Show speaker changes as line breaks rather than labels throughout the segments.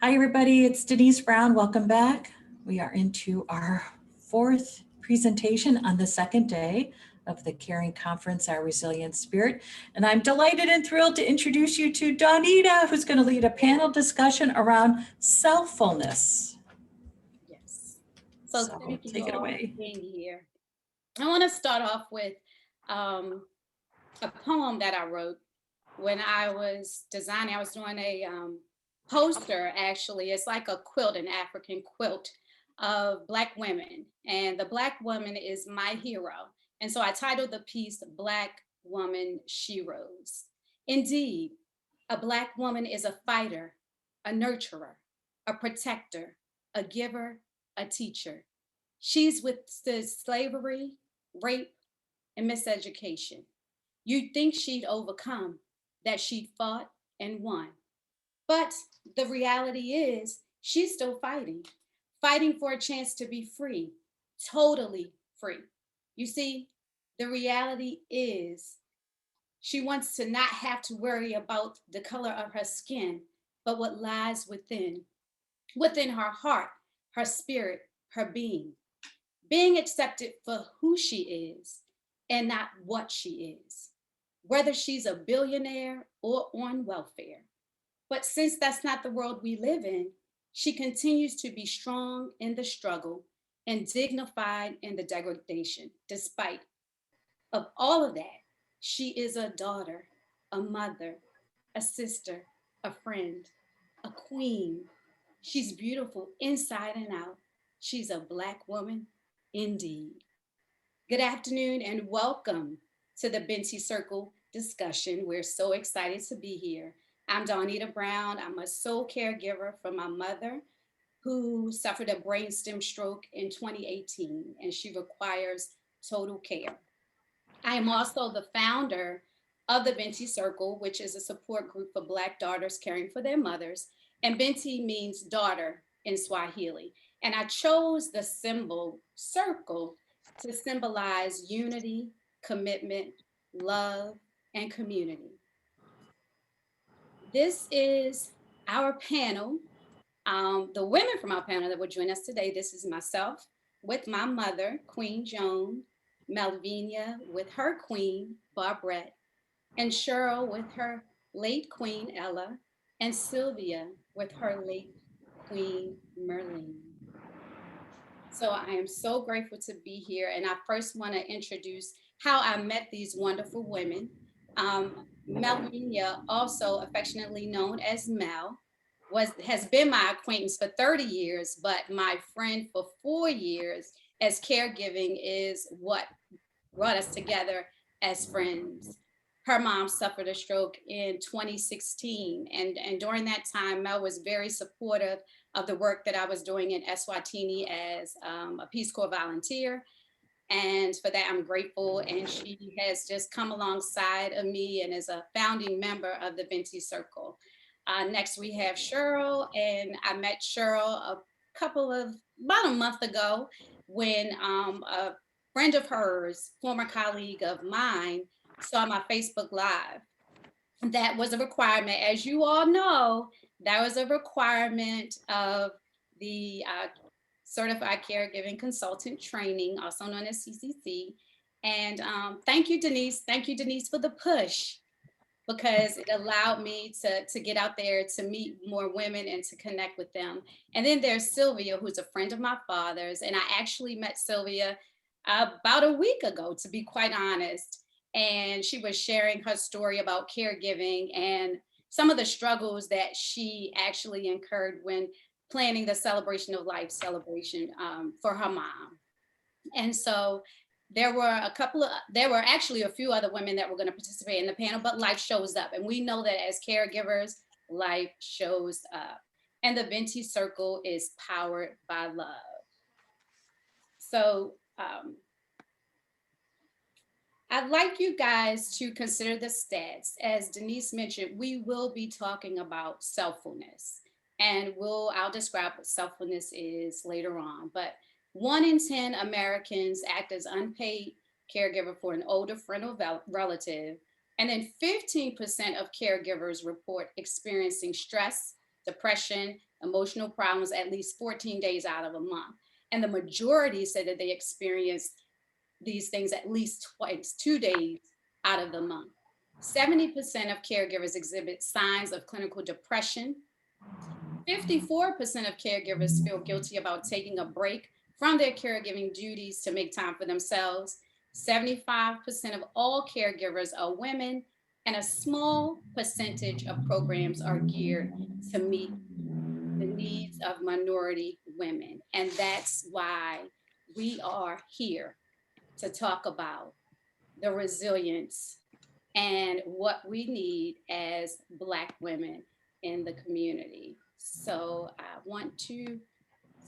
Hi, everybody. It's Denise Brown. Welcome back. We are into our fourth presentation on the second day of the Caring Conference, Our Resilient Spirit. And I'm delighted and thrilled to introduce you to Dawnita, who's going to lead a panel discussion around selfulness.
Yes. So
So
thank you
take it
all for
away.
being here. I want to start off with a poem that I wrote when I was designing. I was doing a poster, actually. It's like a quilt, an African quilt of Black women. And the Black woman is my hero. And so I titled the piece, Black Woman She Rose. Indeed, a Black woman is a fighter, a nurturer, a protector, a giver, a teacher. She's withstood slavery, rape, and miseducation. You'd think she'd overcome, that she'd fought and won. But the reality is, she's still fighting, fighting for a chance to be free, totally free. You see, the reality is, she wants to not have to worry about the color of her skin, but what lies within her heart, her spirit, her being accepted for who she is and not what she is, whether she's a billionaire or on welfare. But since that's not the world we live in, she continues to be strong in the struggle and dignified in the degradation. Despite of all of that, she is a daughter, a mother, a sister, a friend, a queen. She's beautiful inside and out. She's a Black woman indeed. Good afternoon and welcome to the Binti Circle discussion. We're so excited to be here. I'm Dawnita Brown. I'm a soul caregiver for my mother who suffered a brainstem stroke in 2018 and she requires total care. I am also the founder of the Binti Circle, which is a support group for Black daughters caring for their mothers. And Binti means daughter in Swahili. And I chose the symbol circle to symbolize unity, commitment, love, and community. This is our panel. The women from our panel that will join us today, this is myself with my mother, Queen Joan, Malvinia with her queen, Barbette, and Cheryl with her late queen, Ella, and Sylvia with her late queen, Merlene. So I am so grateful to be here. And I first want to introduce how I met these wonderful women. Melvina, also affectionately known as Mel, has been my acquaintance for 30 years, but my friend for 4 years, as caregiving is what brought us together as friends. Her mom suffered a stroke in 2016. And during that time, Mel was very supportive of the work that I was doing in Eswatini as a Peace Corps volunteer. And for that, I'm grateful. And she has just come alongside of me and is a founding member of the Binti Circle. Next, we have Cheryl. And I met Cheryl about a month ago when a friend of hers, former colleague of mine, saw my Facebook Live. That was a requirement. As you all know, that was a requirement of the Certified Caregiving Consultant Training, also known as CCC. And thank you, Denise. Thank you, Denise, for the push because it allowed me to get out there to meet more women and to connect with them. And then there's Sylvia, who's a friend of my father's. And I actually met Sylvia about a week ago, to be quite honest. And she was sharing her story about caregiving and some of the struggles that she actually incurred when planning the celebration of life celebration for her mom. And so there were actually a few other women that were going to participate in the panel, but life shows up. And we know that as caregivers, life shows up. And the Binti Circle is powered by love. So I'd like you guys to consider the stats. As Denise mentioned, we will be talking about selfulness. And I'll describe what selfulness is later on. But 1 in 10 Americans act as unpaid caregiver for an older friend or relative. And then 15% of caregivers report experiencing stress, depression, emotional problems at least 14 days out of a month. And the majority said that they experienced these things at least twice, 2 days out of the month. 70% of caregivers exhibit signs of clinical depression. 54% of caregivers feel guilty about taking a break from their caregiving duties to make time for themselves. 75% of all caregivers are women, and a small percentage of programs are geared to meet the needs of minority women. And that's why we are here to talk about the resilience and what we need as Black women in the community. So I want to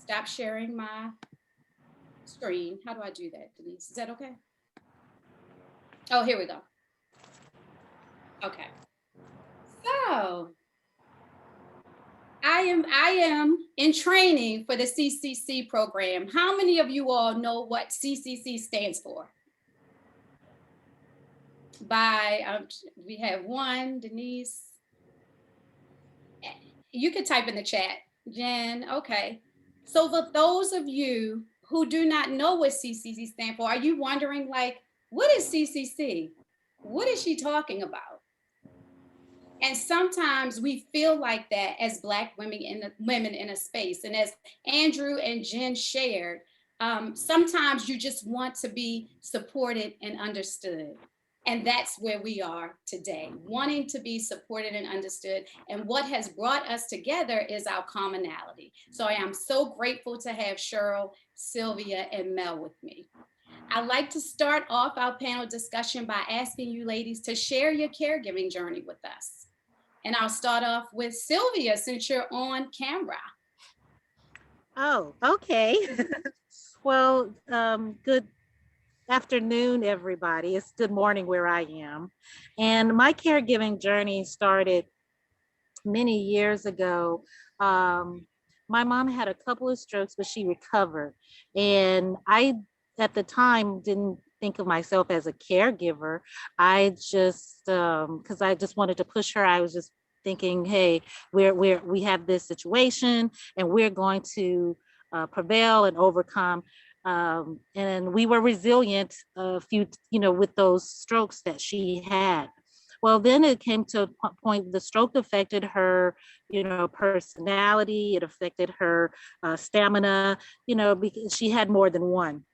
stop sharing my screen. How do I do that, Denise? Is that okay? Oh, here we go. Okay. So I am in training for the CCC program. How many of you all know what CCC stands for? We have one, Denise. You can type in the chat, Jen. Okay. So for those of you who do not know what CCC stands for, are you wondering, like, what is CCC? What is she talking about? And sometimes we feel like that as Black women in a space. And as Andrew and Jen shared, sometimes you just want to be supported and understood. And that's where we are today, wanting to be supported and understood. And what has brought us together is our commonality. So I am so grateful to have Cheryl, Sylvia, and Mel with me. I'd like to start off our panel discussion by asking you ladies to share your caregiving journey with us. And I'll start off with Sylvia, since you're on camera.
Oh, okay. Well, good afternoon, everybody. It's good morning where I am. And my caregiving journey started many years ago. My mom had a couple of strokes, but she recovered. And I, at the time, didn't think of myself as a caregiver. I just, because I just wanted to push her, I was just thinking, hey, we have this situation and we're going to prevail and overcome. And we were resilient a few, with those strokes that she had. Well, then it came to a point, the stroke affected her, personality. It affected her stamina, because she had more than one.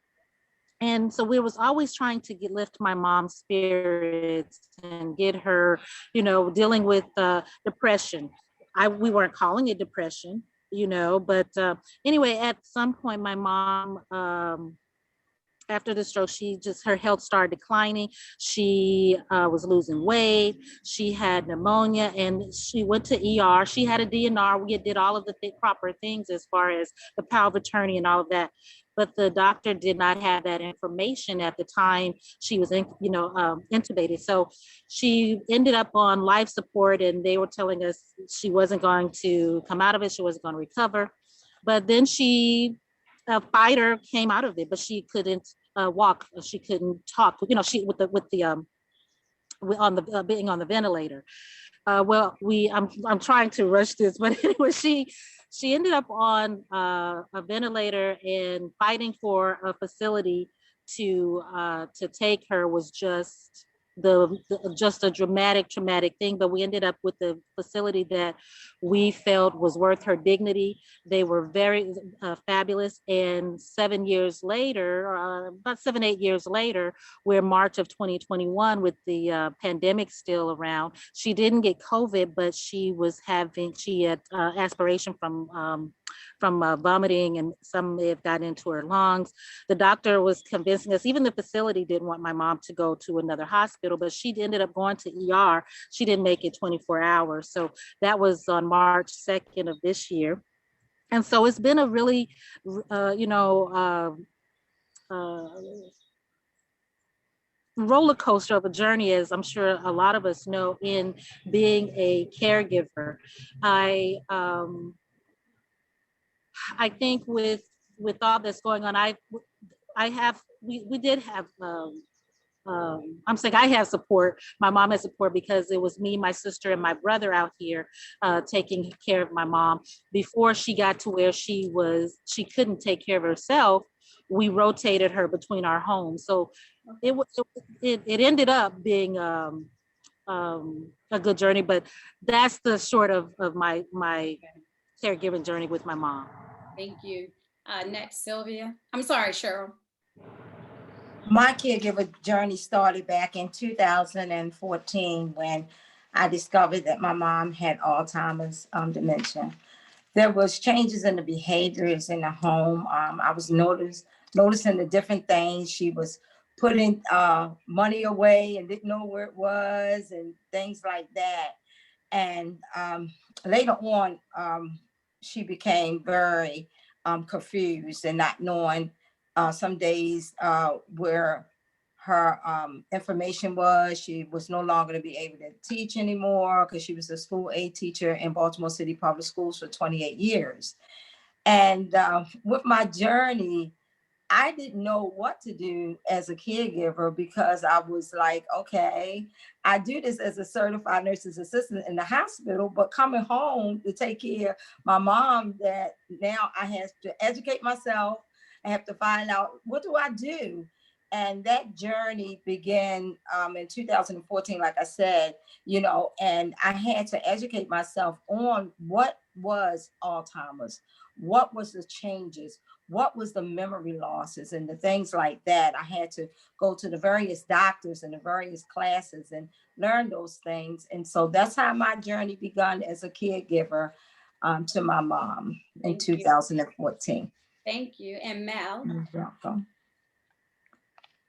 And so we was always trying to lift my mom's spirits and get her, dealing with depression. We weren't calling it depression, but anyway, at some point, my mom, after the stroke, her health started declining. She was losing weight. She had pneumonia, and she went to ER. She had a DNR. We did all of the proper things as far as the power of attorney and all of that. But the doctor did not have that information at the time she was, intubated. So she ended up on life support, and they were telling us she wasn't going to come out of it. She wasn't going to recover. But then a fighter came out of it, but she couldn't walk. She couldn't talk. She on the being on the ventilator. I'm trying to rush this, but anyway, she ended up on a ventilator, and fighting for a facility to take her was just just a traumatic thing. But we ended up with the facility that we felt was worth her dignity. They were very fabulous. And 7 years later, about 8 years later, we're March of 2021 with the pandemic still around. She didn't get COVID, but she had aspiration from vomiting, and some may have gotten into her lungs. The doctor was convincing us, even the facility didn't want my mom to go to another hospital, but she ended up going to ER. She didn't make it 24 hours. So that was on March 2nd of this year. And so it's been a really, roller coaster of a journey, as I'm sure a lot of us know, in being a caregiver. I think with all that's going on, we did have I'm saying I have support. My mom has support because it was me, my sister, and my brother out here taking care of my mom. Before she got to where she couldn't take care of herself, we rotated her between our homes. So it ended up being a good journey, but that's the short of my caregiving journey with my mom.
Thank you. Next, Sylvia. I'm sorry, Cheryl.
My caregiver journey started back in 2014 when I discovered that my mom had Alzheimer's dementia. There was changes in the behaviors in the home. I was noticing the different things. She was putting money away and didn't know where it was and things like that. And later on, she became very confused and not knowing some days where her information was. She was no longer to be able to teach anymore because she was a school aid teacher in Baltimore City Public Schools for 28 years. And with my journey, I didn't know what to do as a caregiver because I was like, okay, I do this as a certified nurse's assistant in the hospital, but coming home to take care of my mom, that now I have to educate myself. I have to find out, what do I do? And that journey began in 2014, like I said, and I had to educate myself on what was Alzheimer's, what was the changes, what was the memory losses and the things like that. I had to go to the various doctors and the various classes and learn those things. And so that's how my journey began as a caregiver to my mom in 2014.
Thank you. And Mel.
You're welcome.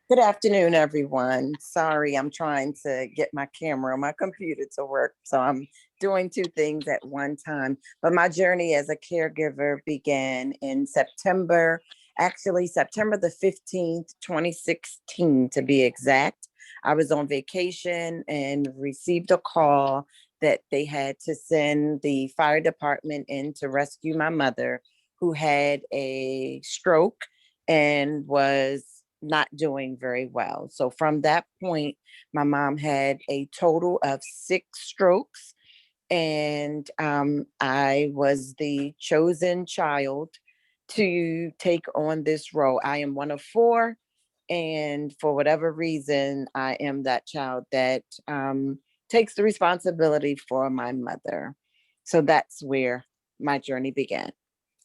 Good afternoon, everyone. Sorry, I'm trying to get my camera on my computer to work. So I'm doing two things at one time. But my journey as a caregiver began in September the 15th, 2016, to be exact. I was on vacation and received a call that they had to send the fire department in to rescue my mother, who had a stroke and was not doing very well. So from that point, my mom had a total of 6 strokes, and I was the chosen child to take on this role. I am one of 4, and for whatever reason, I am that child that takes the responsibility for my mother. So that's where my journey began.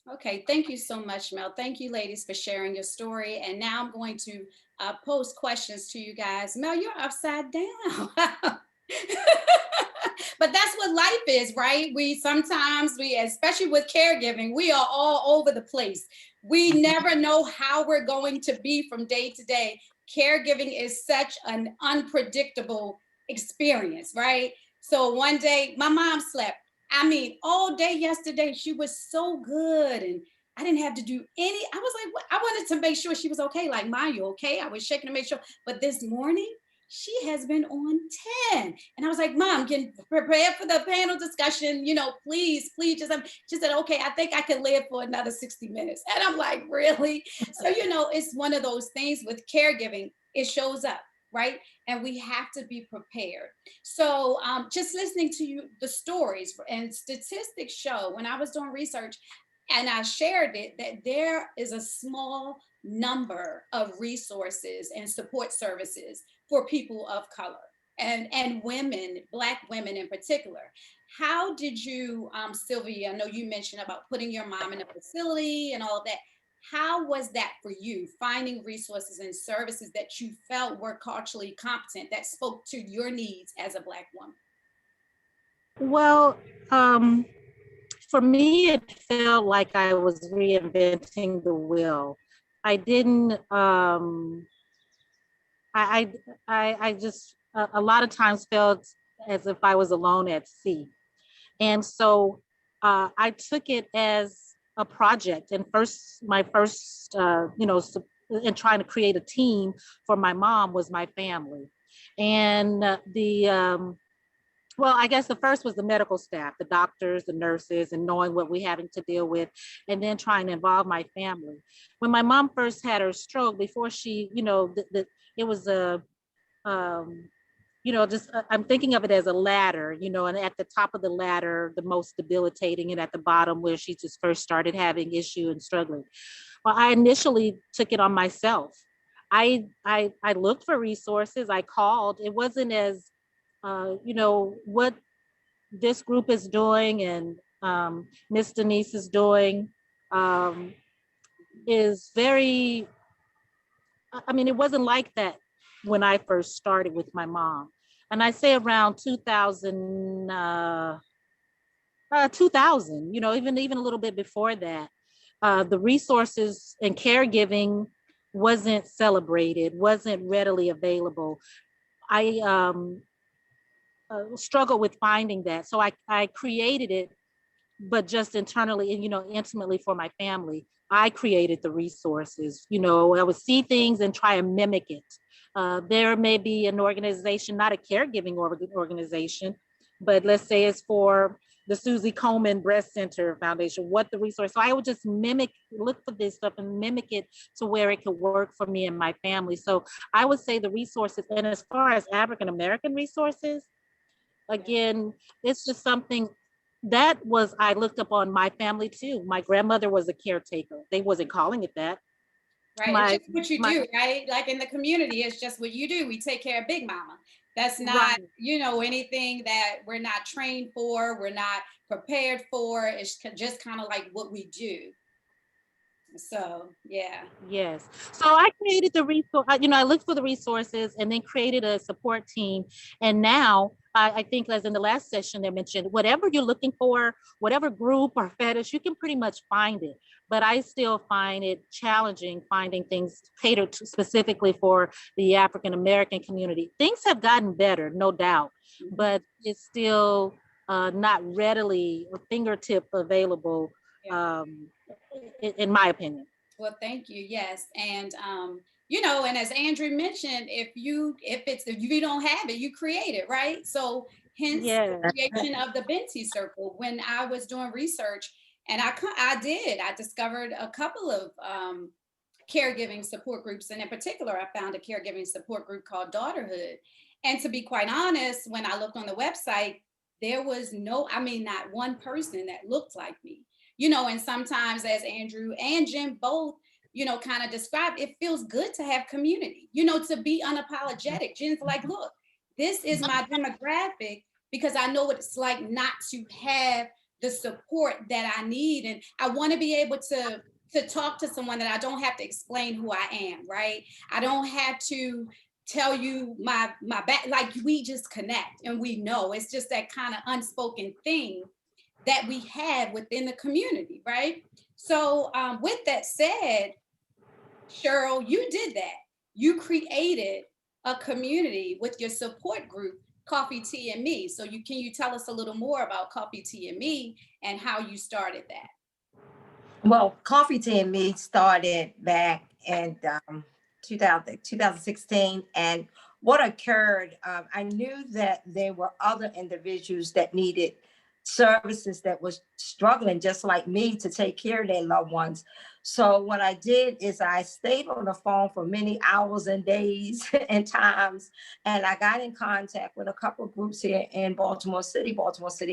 Okay, thank you so much, Mel. Thank you, ladies, for sharing your story. And now I'm going to pose questions to you guys. Mel, you're upside down. But that's what life is, right? Sometimes, especially with caregiving, we are all over the place. We never know how we're going to be from day to day. Caregiving is such an unpredictable experience, right? So one day my mom slept. I mean, all day yesterday, she was so good. And I didn't have to do I was like, what? I wanted to make sure she was okay. Like, Ma, you okay? I was checking to make sure. But this morning, she has been on 10. And I was like, Mom, getting prepared for the panel discussion, please, just, she said, okay, I think I can live for another 60 minutes. And I'm like, really? So, it's one of those things with caregiving, it shows up, right? And we have to be prepared. So just listening to you, the stories and statistics show, when I was doing research and I shared it, that there is a small number of resources and support services for people of color and women, Black women in particular. How did you, Sylvia, I know you mentioned about putting your mom in a facility and all of that. How was that for you, finding resources and services that you felt were culturally competent, that spoke to your needs as a Black woman?
Well, for me, it felt like I was reinventing the wheel. I didn't, I just a lot of times felt as if I was alone at sea. And so I took it as a project. And my first, and trying to create a team for my mom was my family. And well, I guess the first was the medical staff, the doctors, the nurses, and knowing what we're having to deal with, and then trying to involve my family. When my mom first had her stroke, before she, it was just I'm thinking of it as a ladder, and at the top of the ladder, the most debilitating, and at the bottom where she just first started having issue and struggling. Well, I initially took it on myself. I looked for resources. I called. It wasn't as, what this group is doing and Miss Denise is doing is very, I mean, it wasn't like that when I first started with my mom. And I say around 2000, even a little bit before that, the resources and caregiving wasn't celebrated, wasn't readily available. I struggled with finding that. So I created it, but just internally and, intimately for my family. I created the resources. I would see things and try and mimic it. There may be an organization, not a caregiving organization, but let's say it's for the Susie Komen Breast Center Foundation, what the resource. So I would just look for this stuff and mimic it to where it could work for me and my family. So I would say the resources, and as far as African-American resources, again, it's just something I looked up on my family too. My grandmother was a caretaker. They wasn't calling it that.
Right. It's just what you do, right? Like in the community, it's just what you do. We take care of Big Mama. That's not, anything that we're not trained for, we're not prepared for. It's just kind of like what we do. So, yeah.
Yes. So I created the resource, I looked for the resources and then created a support team. And now I think, as in the last session they mentioned, whatever you're looking for, whatever group or fetish, you can pretty much find it. But I still find it challenging finding things catered to specifically for the African-American community. Things have gotten better, no doubt, but it's still not readily or fingertip available. In my opinion.
Well, thank you. Yes. And, and as Andrew mentioned, if you don't have it, you create it, right? So hence the creation of the Binti Circle. When I was doing research, and I discovered a couple of caregiving support groups. And in particular, I found a caregiving support group called Daughterhood. And to be quite honest, when I looked on the website, there was not one person that looked like me. And sometimes, as Andrew and Jim both, kind of described, it feels good to have community, to be unapologetic. Jim's like, look, this is my demographic because I know what it's like not to have the support that I need. And I want to be able to talk to someone that I don't have to explain who I am, right? I don't have to tell you my back, like we just connect and we know. It's just that kind of unspoken thing that we have within the community, right? So with that said, Cheryl, you did that. You created a community with your support group, Coffee, Tea, and Me. So can you tell us a little more about Coffee, Tea, and Me and how you started that?
Well, Coffee, Tea, and Me started back in 2016. And what occurred, I knew that there were other individuals that needed services that was struggling just like me to take care of their loved ones. So what I did is I stayed on the phone for many hours and days and times, and I got in contact with a couple of groups here in Baltimore City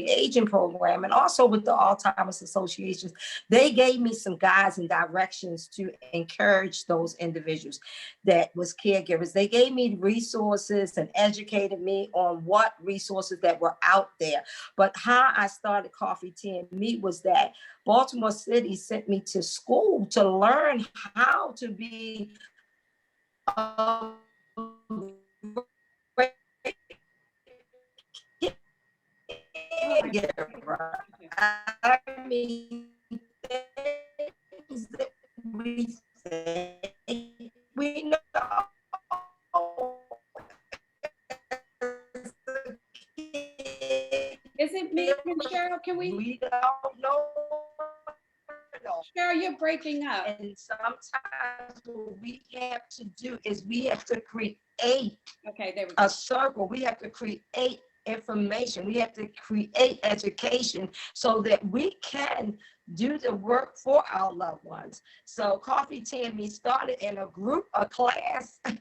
Aging Program, and also with the Alzheimer's Associations. They gave me some guides and directions to encourage those individuals that was caregivers. They gave me resources and educated me on what resources that were out there. But how I started Coffee, Tea, and Me was that Baltimore City sent me to school to learn how to be a caregiver. I mean, things that we say we know.
Is it me, Cheryl? Can we
don't know.
Cheryl, you're breaking up.
And sometimes what we have to do is we have to create a circle. We have to create information. We have to create education so that we can do the work for our loved ones. So Coffee, Tea, and Me started in a group, a class of,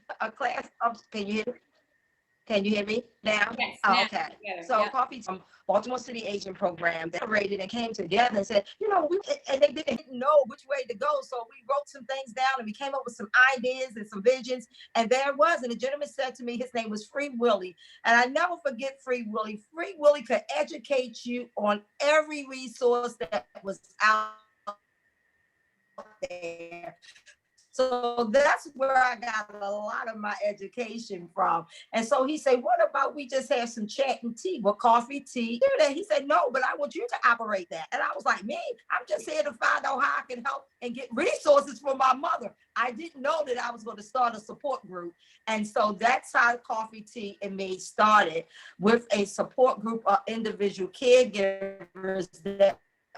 can you hear me? Can you hear me now?
Yes,
Oh,
now
okay.
together.
So
Yep.
Coffee from Baltimore City Asian Program, they rated and came together and said, and they didn't know which way to go. So we wrote some things down and we came up with some ideas and some visions. And there it was. And the gentleman said to me, his name was Free Willie. And I never forget Free Willie. Free Willie could educate you on every resource that was out there. So that's where I got a lot of my education from. And so he said, what about we just have some chat and tea? Well, coffee, tea. He said, no, but I want you to operate that. And I was like, me, I'm just here to find out how I can help and get resources for my mother. I didn't know that I was going to start a support group. And so that's how Coffee, Tea, and Me started, with a support group of individual caregivers that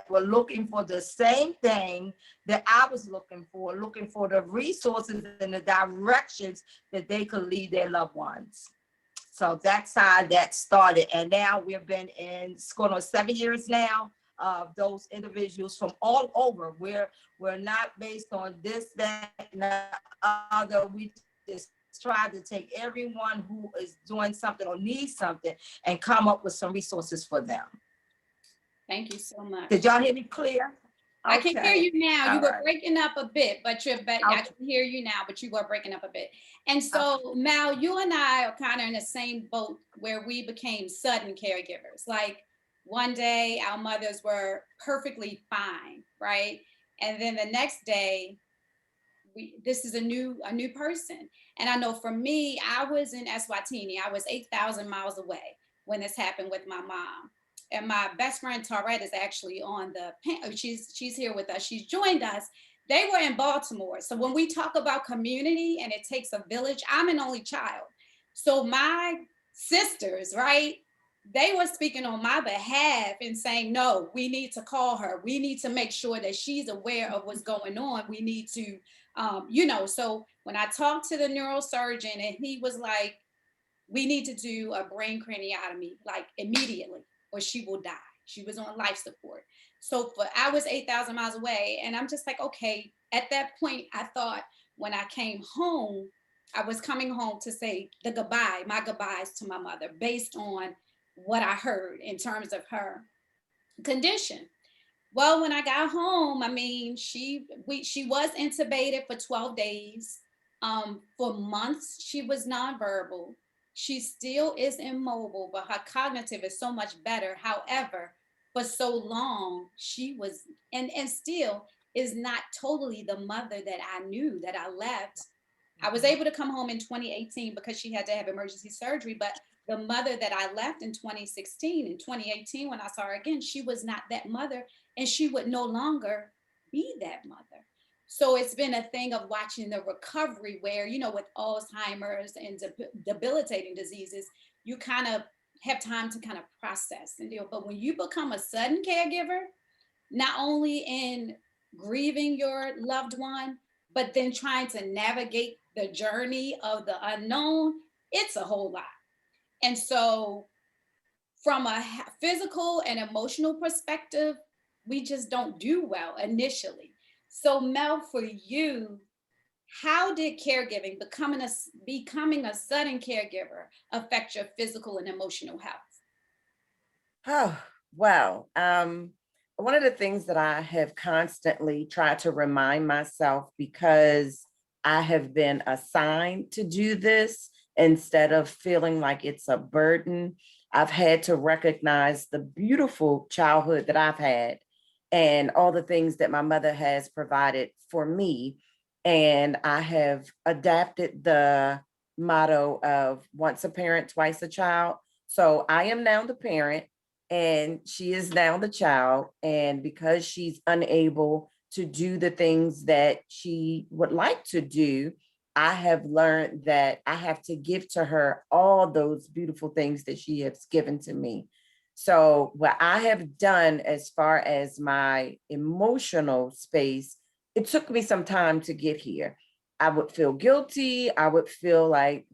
were looking for the same thing that I was looking for the resources and the directions that they could lead their loved ones. So that's how that started. And now we've been it's going on 7 years now of those individuals from all over. We're not based on this, that, and the other. We just try to take everyone who is doing something or needs something and come up with some resources for them.
Thank you so much.
Did y'all hear me clear?
I can hear you now. You were breaking up a bit, but you're better. I can hear you now, but you were breaking up a bit. And so, Mal, you and I are kind of in the same boat where we became sudden caregivers. Like one day our mothers were perfectly fine, right? And then the next day, this is a new person. And I know for me, I was in Eswatini. I was 8,000 miles away when this happened with my mom. And my best friend Tarette is actually on the panel. She's here with us. She's joined us. They were in Baltimore. So when we talk about community and it takes a village, I'm an only child. So my sisters, right, they were speaking on my behalf and saying, no, we need to call her. We need to make sure that she's aware of what's going on. We need to, so when I talked to the neurosurgeon and he was like, we need to do a brain craniotomy, like immediately, or she will die. She was on life support. So I was 8,000 miles away. And I'm just like, okay, at that point, I thought when I came home, I was coming home to say my goodbyes to my mother based on what I heard in terms of her condition. Well, when I got home, I mean, she was intubated for 12 days. For months, she was nonverbal. She still is immobile, but her cognitive is so much better. However, for so long, she was, and still is not totally the mother that I knew, that I left. I was able to come home in 2018 because she had to have emergency surgery, but the mother that I left in 2016, in 2018, when I saw her again, she was not that mother, and she would no longer be that mother. So it's been a thing of watching the recovery where, with Alzheimer's and debilitating diseases, you kind of have time to kind of process and deal. But when you become a sudden caregiver, not only in grieving your loved one, but then trying to navigate the journey of the unknown, it's a whole lot. And so from a physical and emotional perspective, we just don't do well initially. So Mel, for you, how did caregiving, becoming a sudden caregiver, affect your physical and emotional health?
Oh, wow. One of the things that I have constantly tried to remind myself, because I have been assigned to do this instead of feeling like it's a burden, I've had to recognize the beautiful childhood that I've had and all the things that my mother has provided for me. And I have adapted the motto of once a parent, twice a child. So I am now the parent and she is now the child. And because she's unable to do the things that she would like to do, I have learned that I have to give to her all those beautiful things that she has given to me. So what I have done as far as my emotional space, it took me some time to get here. I would feel guilty. I would feel like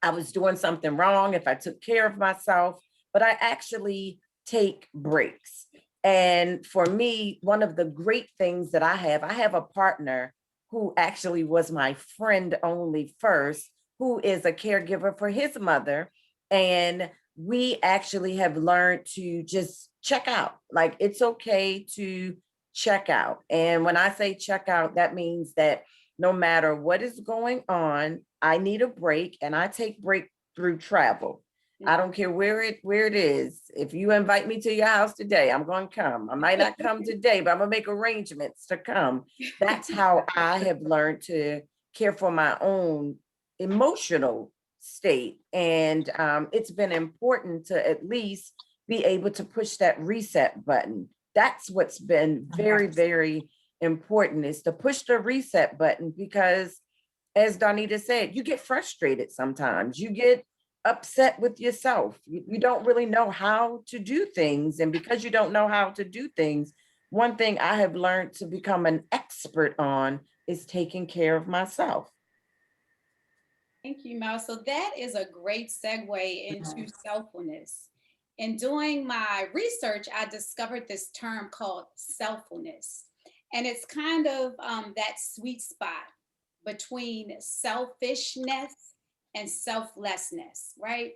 I was doing something wrong if I took care of myself, but I actually take breaks. And for me, one of the great things that I have a partner who actually was my friend only first, who is a caregiver for his mother. And we actually have learned to just check out. Like, it's okay to check out. And when I say check out, that means that no matter what is going on, I need a break, and I take break through travel. I don't care where it is. If you invite me to your house today, I'm going to come. I might not come today, but I'm going to make arrangements to come. That's how I have learned to care for my own emotional state. And it's been important to at least be able to push that reset button. That's what's been very, very important, is to push the reset button, because as Dawnita said, you get frustrated sometimes. You get upset with yourself. You don't really know how to do things. And because you don't know how to do things, one thing I have learned to become an expert on is taking care of myself.
Thank you, Mel. So that is a great segue into selfulness. In doing my research, I discovered this term called selfulness. And it's kind of that sweet spot between selfishness and selflessness, right?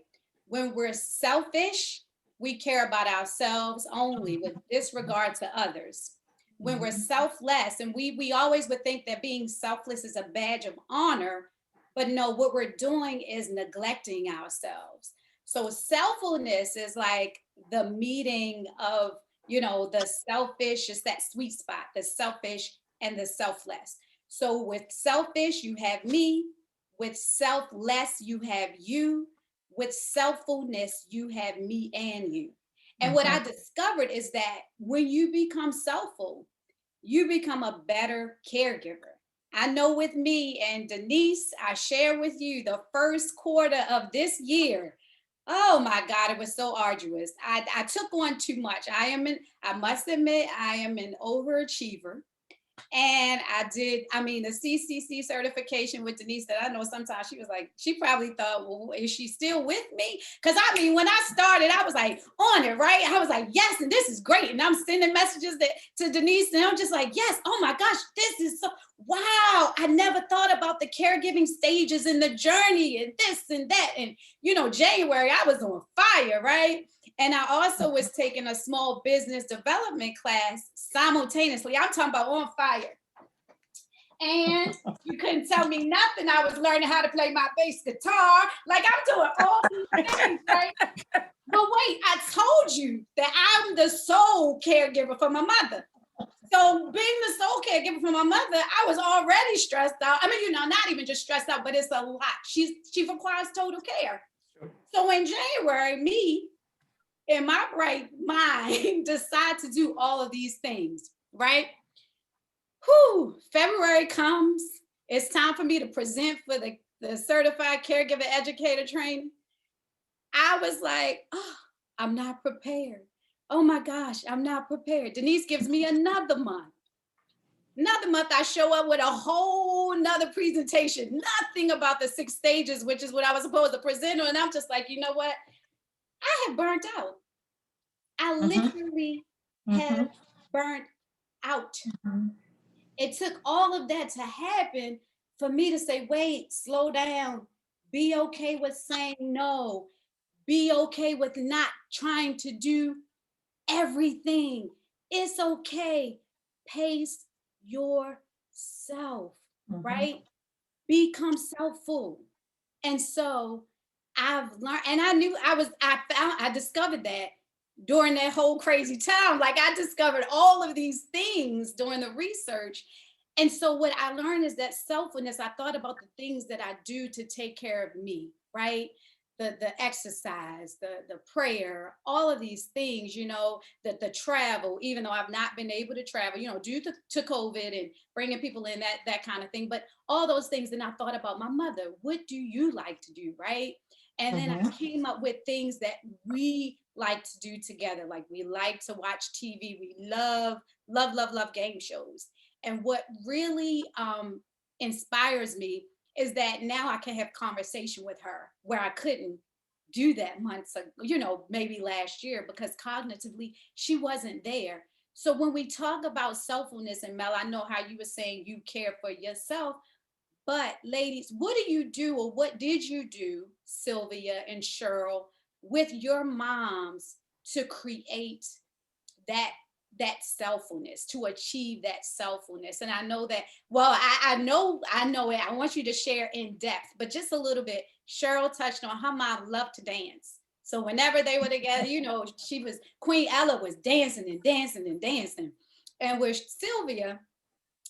When we're selfish, we care about ourselves only with disregard to others. When we're selfless, and we always would think that being selfless is a badge of honor, but no, what we're doing is neglecting ourselves. So selffulness is like the meeting of, the selfish, is that sweet spot, the selfish and the selfless. So with selfish, you have me. With selfless, you have you. With selffulness, you have me and you. And what I discovered is that when you become selfful, you become a better caregiver. I know with me and Denise, I share with you the first quarter of this year. Oh my God, it was so arduous. I took on too much. I must admit, I am an overachiever. And the CCC certification with Denise, that I know sometimes she was like, she probably thought, well, is she still with me? Because when I started, I was like on it, right? I was like, yes, and this is great. And I'm sending messages to Denise, and I'm just like, yes, oh my gosh, this is so, wow. I never thought about the caregiving stages and the journey and this and that. And, January, I was on fire, right? And I also was taking a small business development class simultaneously. I'm talking about on fire. And you couldn't tell me nothing. I was learning how to play my bass guitar. Like, I'm doing all these things, right? But wait, I told you that I'm the sole caregiver for my mother. So being the sole caregiver for my mother, I was already stressed out. Not even just stressed out, but it's a lot. She requires total care. So in January, me, in my right mind, decide to do all of these things, right? February comes. It's time for me to present for the certified caregiver educator training. I was like, oh, I'm not prepared. Oh my gosh, I'm not prepared. Denise gives me another month. Another month, I show up with a whole nother presentation, nothing about the 6 stages, which is what I was supposed to present on. And I'm just like, you know what? I have burnt out. I literally have burnt out. It took all of that to happen for me to say, wait, slow down, be okay with saying no, be okay with not trying to do everything. It's okay. Pace yourself, right? Become self-full. And so I've learned, and I discovered that during that whole crazy time. Like, I discovered all of these things during the research. And so what I learned is that selflessness, I thought about the things that I do to take care of me, right? The exercise, the prayer, all of these things, the travel, even though I've not been able to travel, due to COVID and bringing people in, that kind of thing. But all those things. And I thought about my mother. What do you like to do, right? And then I came up with things that we like to do together. Like, we like to watch TV. We love game shows. And what really inspires me is that now I can have conversation with her where I couldn't do that months ago, maybe last year, because cognitively she wasn't there. So when we talk about selfulness, and Mel, I know how you were saying you care for yourself, But ladies, what do you do, or what did you do, Sylvia and Cheryl, with your moms to create that selfulness, to achieve that selfulness? And I know that, well, I know it. I want you to share in depth, but just a little bit. Cheryl touched on her mom loved to dance. So whenever they were together, Queen Ella was dancing and dancing and dancing. And with Sylvia,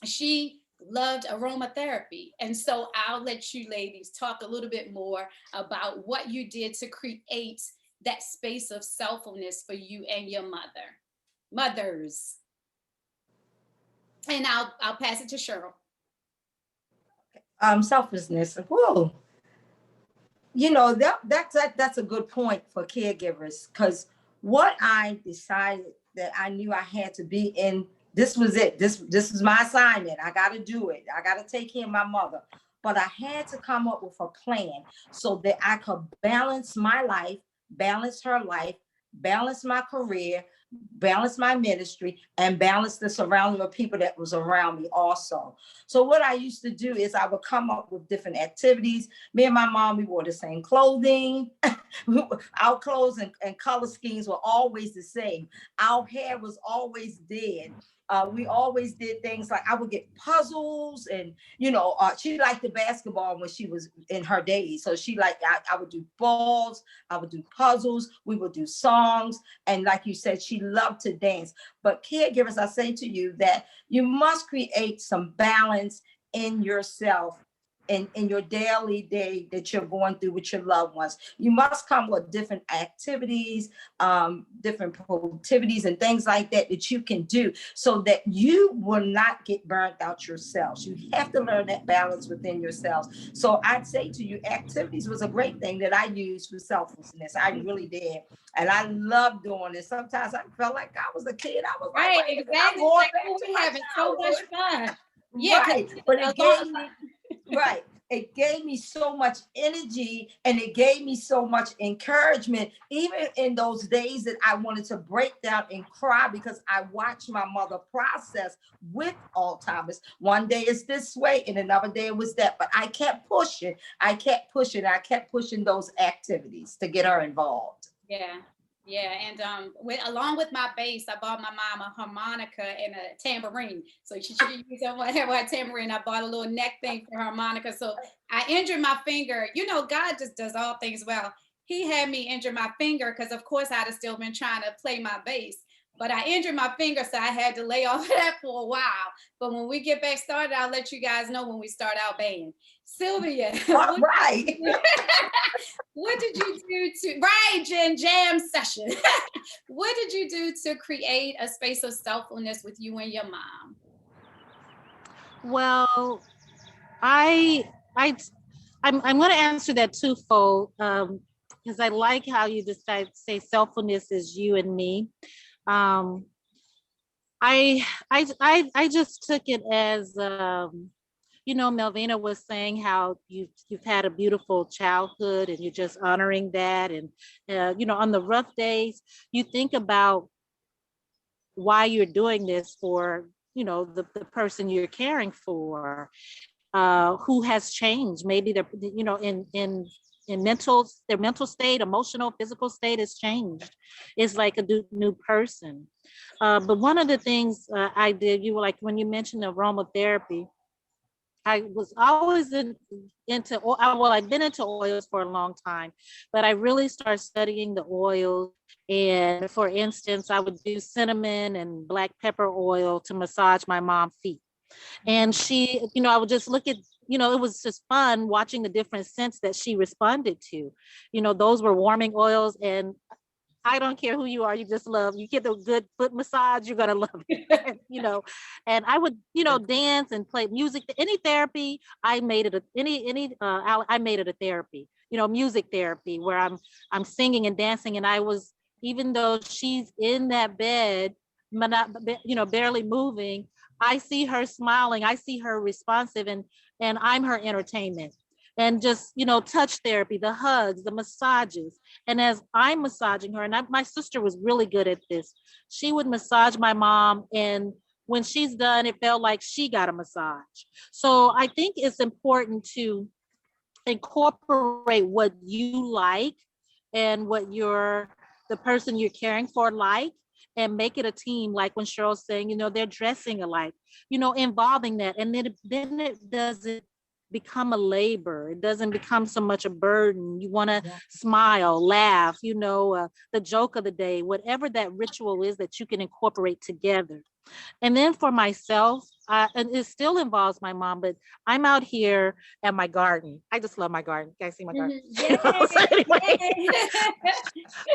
she loved aromatherapy. And so I'll let you ladies talk a little bit more about what you did to create that space of selfulness for you and your mothers. And I'll pass it to Cheryl.
Selflessness. Whoa. That's a good point for caregivers, because what I decided that I knew I had to be in, this was it. This is my assignment. I got to do it. I got to take care of my mother. But I had to come up with a plan so that I could balance my life, balance her life, balance my career, balance my ministry, and balance the surrounding of people that was around me also. So what I used to do is I would come up with different activities. Me and my mom, we wore the same clothing. Our clothes and color schemes were always the same. Our hair was always dead. We always did things like I would get puzzles, and she liked the basketball when she was in her days. So I would do balls, I would do puzzles, we would do songs, and like you said, she loved to dance. But caregivers, I say to you that you must create some balance in yourself, in your daily day that you're going through with your loved ones. You must come with different activities, different productivities and things like that you can do, so that you will not get burnt out yourselves. You have to learn that balance within yourselves. So I'd say to you, activities was a great thing that I used for selflessness. I really did. And I love doing it. Sometimes I felt like I was a kid. I was
Right,
like,
exactly. We're having so much fun. Yeah,
right. But it gave me right. It gave me so much energy, and it gave me so much encouragement, even in those days that I wanted to break down and cry, because I watched my mother process with Alzheimer's. One day it's this way, and another day it was that. But I kept pushing. I kept pushing those activities to get her involved.
Yeah, and along with my bass, I bought my mom a harmonica and a tambourine, so she could use her tambourine. I bought a little neck thing for harmonica. So I injured my finger. God just does all things well. He had me injure my finger because, of course, I'd have still been trying to play my bass. But I injured my finger, so I had to lay off of that for a while. But when we get back started, I'll let you guys know when we start our band. Sylvia,
All right.
what did you do to jam session? What did you do to create a space of selflessness with you and your mom?
Well, I'm going to answer that twofold, because I like how you decide to say selflessness is you and me. I just took it as Melvina was saying how you've had a beautiful childhood, and you're just honoring that. And on the rough days, you think about why you're doing this for the person you're caring for, who has changed. Maybe they're in their mental state, emotional, physical state has changed. It's like a new person. But one of the things I did, you were like, when you mentioned aromatherapy, I was always into oil. I've been into oils for a long time, but I really started studying the oils. And for instance, I would do cinnamon and black pepper oil to massage my mom's feet. And she, I would just look at, it was just fun watching the different scents that she responded to. Those were warming oils, and I don't care who you are, you just love, you get a good foot massage, you're gonna love it, And I would, dance and play music. Any therapy, I made it I made it a therapy, music therapy, where I'm singing and dancing, and I was, even though she's in that bed, barely moving, I see her smiling, I see her responsive, and I'm her entertainment. And just, touch therapy, the hugs, the massages. And as I'm massaging her, and my sister was really good at this, she would massage my mom, and when she's done, it felt like she got a massage. So I think it's important to incorporate what you like and what the person you're caring for like, and make it a team. Like when Cheryl's saying, they're dressing alike, involving that. And then it doesn't become a labor. It doesn't become so much a burden. You want to smile, laugh, the joke of the day, whatever that ritual is that you can incorporate together. And then for myself, and it still involves my mom, but I'm out here at my garden. I just love my garden. You guys see my garden? So anyway,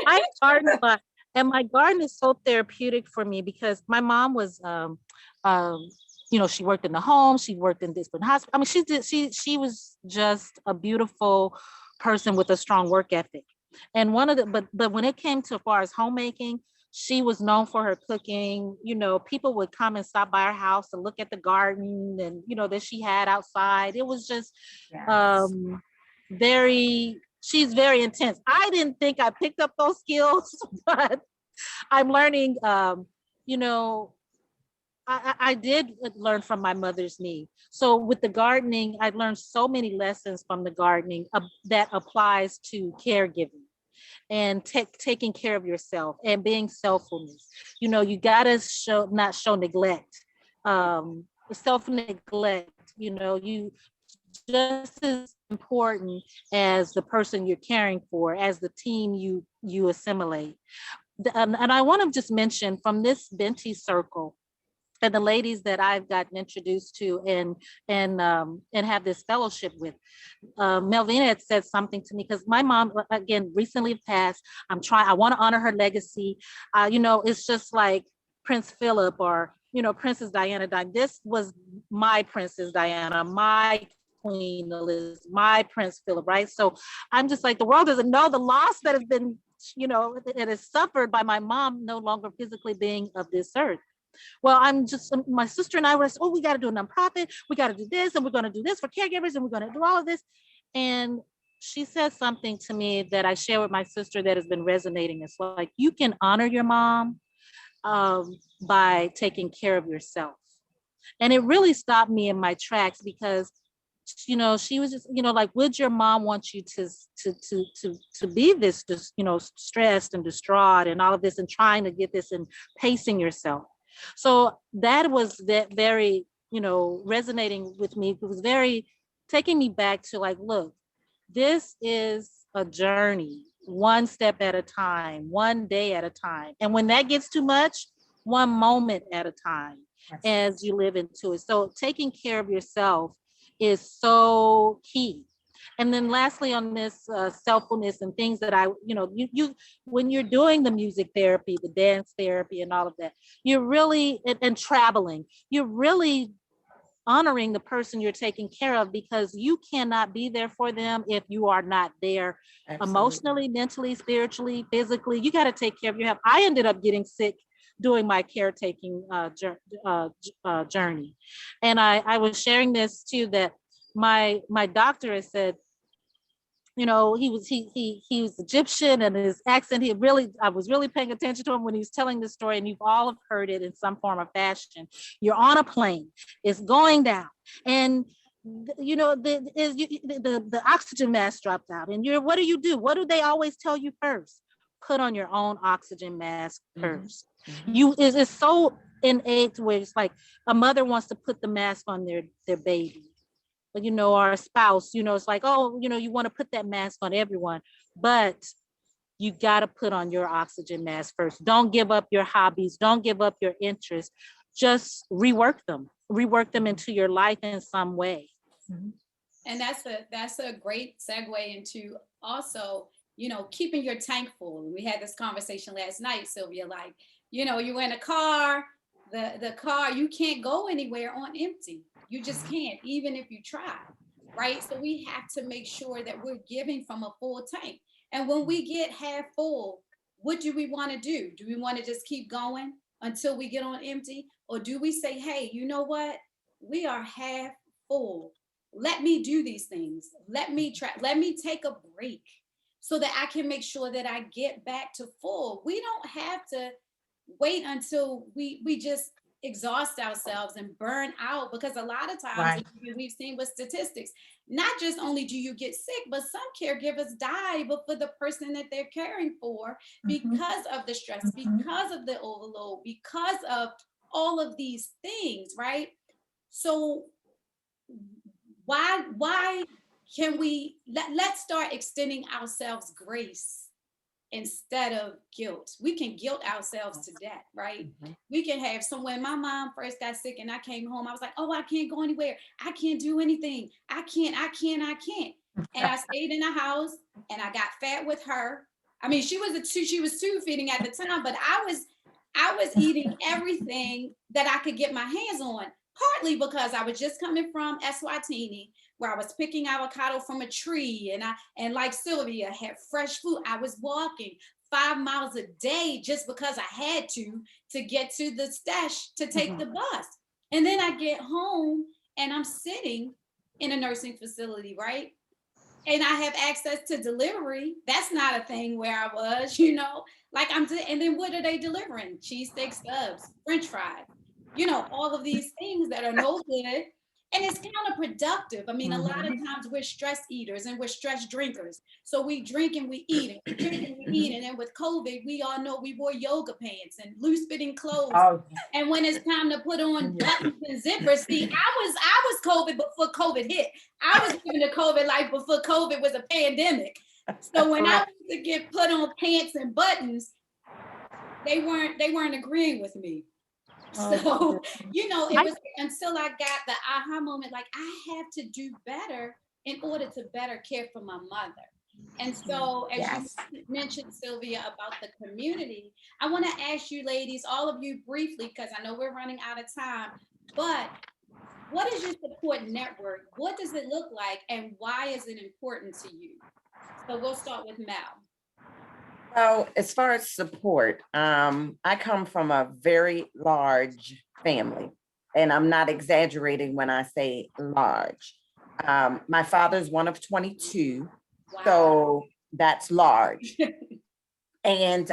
I garden a lot. And my garden is so therapeutic for me because my mom was, she worked in the home. She worked in different hospitals. I mean, she was just a beautiful person with a strong work ethic. And but when it came to as far as homemaking, she was known for her cooking. People would come and stop by her house to look at the garden and, that she had outside. It was just she's very intense. I didn't think I picked up those skills, but I'm learning, I did learn from my mother's knee. So with the gardening, I learned so many lessons from the gardening that applies to caregiving and taking care of yourself and being selfulness. You gotta not show neglect, self-neglect. You just as important as the person you're caring for, as the team you assimilate. And I want to just mention from this Binti Circle, and the ladies that I've gotten introduced to and have this fellowship with. Melvina had said something to me because my mom, again, recently passed. I want to honor her legacy. It's just like Prince Philip or, Princess Diana died. This was my Princess Diana, my Queen Elizabeth, my Prince Philip, right? So I'm just like, the world doesn't know the loss that has been, that is suffered by my mom no longer physically being of this earth. Well, my sister and I were, we got to do a nonprofit. We got to do this, and we're going to do this for caregivers, and we're going to do all of this. And she said something to me that I share with my sister that has been resonating. It's like, you can honor your mom by taking care of yourself. And it really stopped me in my tracks because, she was just, like, would your mom want you to be this, just, stressed and distraught and all of this and trying to get this and pacing yourself? So that was very, resonating with me. It was very taking me back to like, look, this is a journey, one step at a time, one day at a time. And when that gets too much, one moment at a time as you live into it. So taking care of yourself is so key. And then lastly, on this selfulness and things that you when you're doing the music therapy, the dance therapy and all of that, you're really, and traveling, you're really honoring the person you're taking care of, because you cannot be there for them if you are not there. Absolutely. Emotionally, mentally, spiritually, physically. You got to take care of your health. I ended up getting sick doing my caretaking journey. And I was sharing this too, that my doctor has said, he was Egyptian, and his accent, I was really paying attention to him when he was telling this story, and you've all have heard it in some form or fashion. You're on a plane, it's going down, and the oxygen mask dropped out, and what do? What do they always tell you first? Put on your own oxygen mask first. Mm-hmm. It's so innate where it's like a mother wants to put the mask on their baby, or a spouse, it's like, oh, you want to put that mask on everyone, but you got to put on your oxygen mask first. Don't give up your hobbies. Don't give up your interests. Just rework them into your life in some way.
Mm-hmm. And that's a great segue into also, keeping your tank full. We had this conversation last night, Sylvia, like, you're in a car, the car, you can't go anywhere on empty. You just can't, even if you try, right? So we have to make sure that we're giving from a full tank. And when we get half full, what do we want to do? Do we want to just keep going until we get on empty? Or do we say, hey, you know what? We are half full. Let me do these things. Let me take a break so that I can make sure that I get back to full. We don't have to wait until we just exhaust ourselves and burn out, because a lot of times,
Right.
we've seen with statistics, not just only do you get sick, but some caregivers die before the person that they're caring for,
Mhm.
because of the stress,
Mhm.
because of the overload, because of all of these things, right? So why can we let's start extending ourselves grace instead of guilt. We can guilt ourselves to death, right? We can have when my mom first got sick and I came home, I was like, oh, I can't go anywhere. I can't do anything. I can't. And I stayed in the house and I got fat with her. I mean, she was tube feeding at the time, but I was eating everything that I could get my hands on, partly because I was just coming from Eswatini, where I was picking avocado from a tree, and like Sylvia had fresh food. I was walking 5 miles a day just because I had to get to the stash to take the bus. And then I get home and I'm sitting in a nursing facility, right? And I have access to delivery. That's not a thing where I was, like and then what are they delivering? Cheesesteak subs, French fries, all of these things that are no good. And it's counterproductive. I mean, a lot of times we're stress eaters and we're stress drinkers. So we drink and we eat, and we drink and we eat. And then with COVID, we all know we wore yoga pants and loose fitting clothes.
Oh,
And when it's time to put on buttons and zippers, see, I was COVID before COVID hit. I was living the COVID life before COVID was a pandemic. So when I went to get put on pants and buttons, they weren't agreeing with me. So, it was until I got the aha moment, like I have to do better in order to better care for my mother. And so, as
yes.
you mentioned, Sylvia, about the community, I want to ask you ladies, all of you briefly, because I know we're running out of time, but what is your support network? What does it look like? And why is it important to you? So we'll start with Mel.
Well, as far as support, I come from a very large family, and I'm not exaggerating when I say large. My father's one of 22,
Wow.
so that's large. And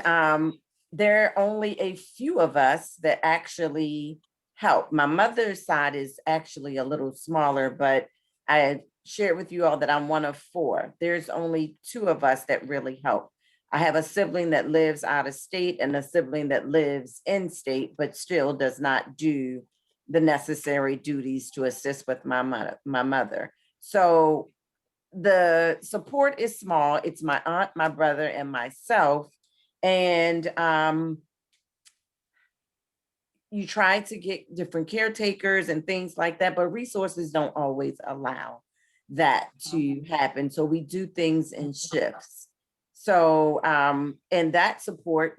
there are only a few of us that actually help. My mother's side is actually a little smaller, but I shared with you all that I'm one of four. There's only two of us that really help. I have a sibling that lives out of state and a sibling that lives in state, but still does not do the necessary duties to assist with my mother. So the support is small. It's my aunt, my brother, and myself. And you try to get different caretakers and things like that, but resources don't always allow that to happen. So we do things in shifts. So, and that support,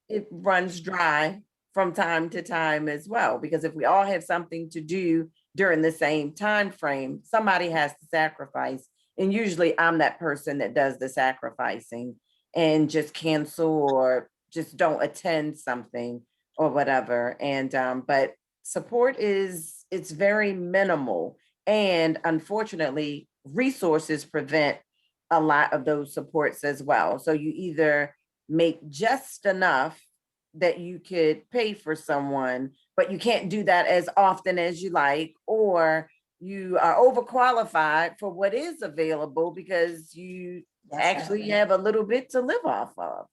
it runs dry from time to time as well, because if we all have something to do during the same time frame, somebody has to sacrifice. And usually I'm that person that does the sacrificing and just cancel or just don't attend something or whatever. And but support it's very minimal. And unfortunately, resources prevent a lot of those supports as well. So you either make just enough that you could pay for someone, but you can't do that as often as you like, or you are overqualified for what is available because you actually have a little bit to live off of.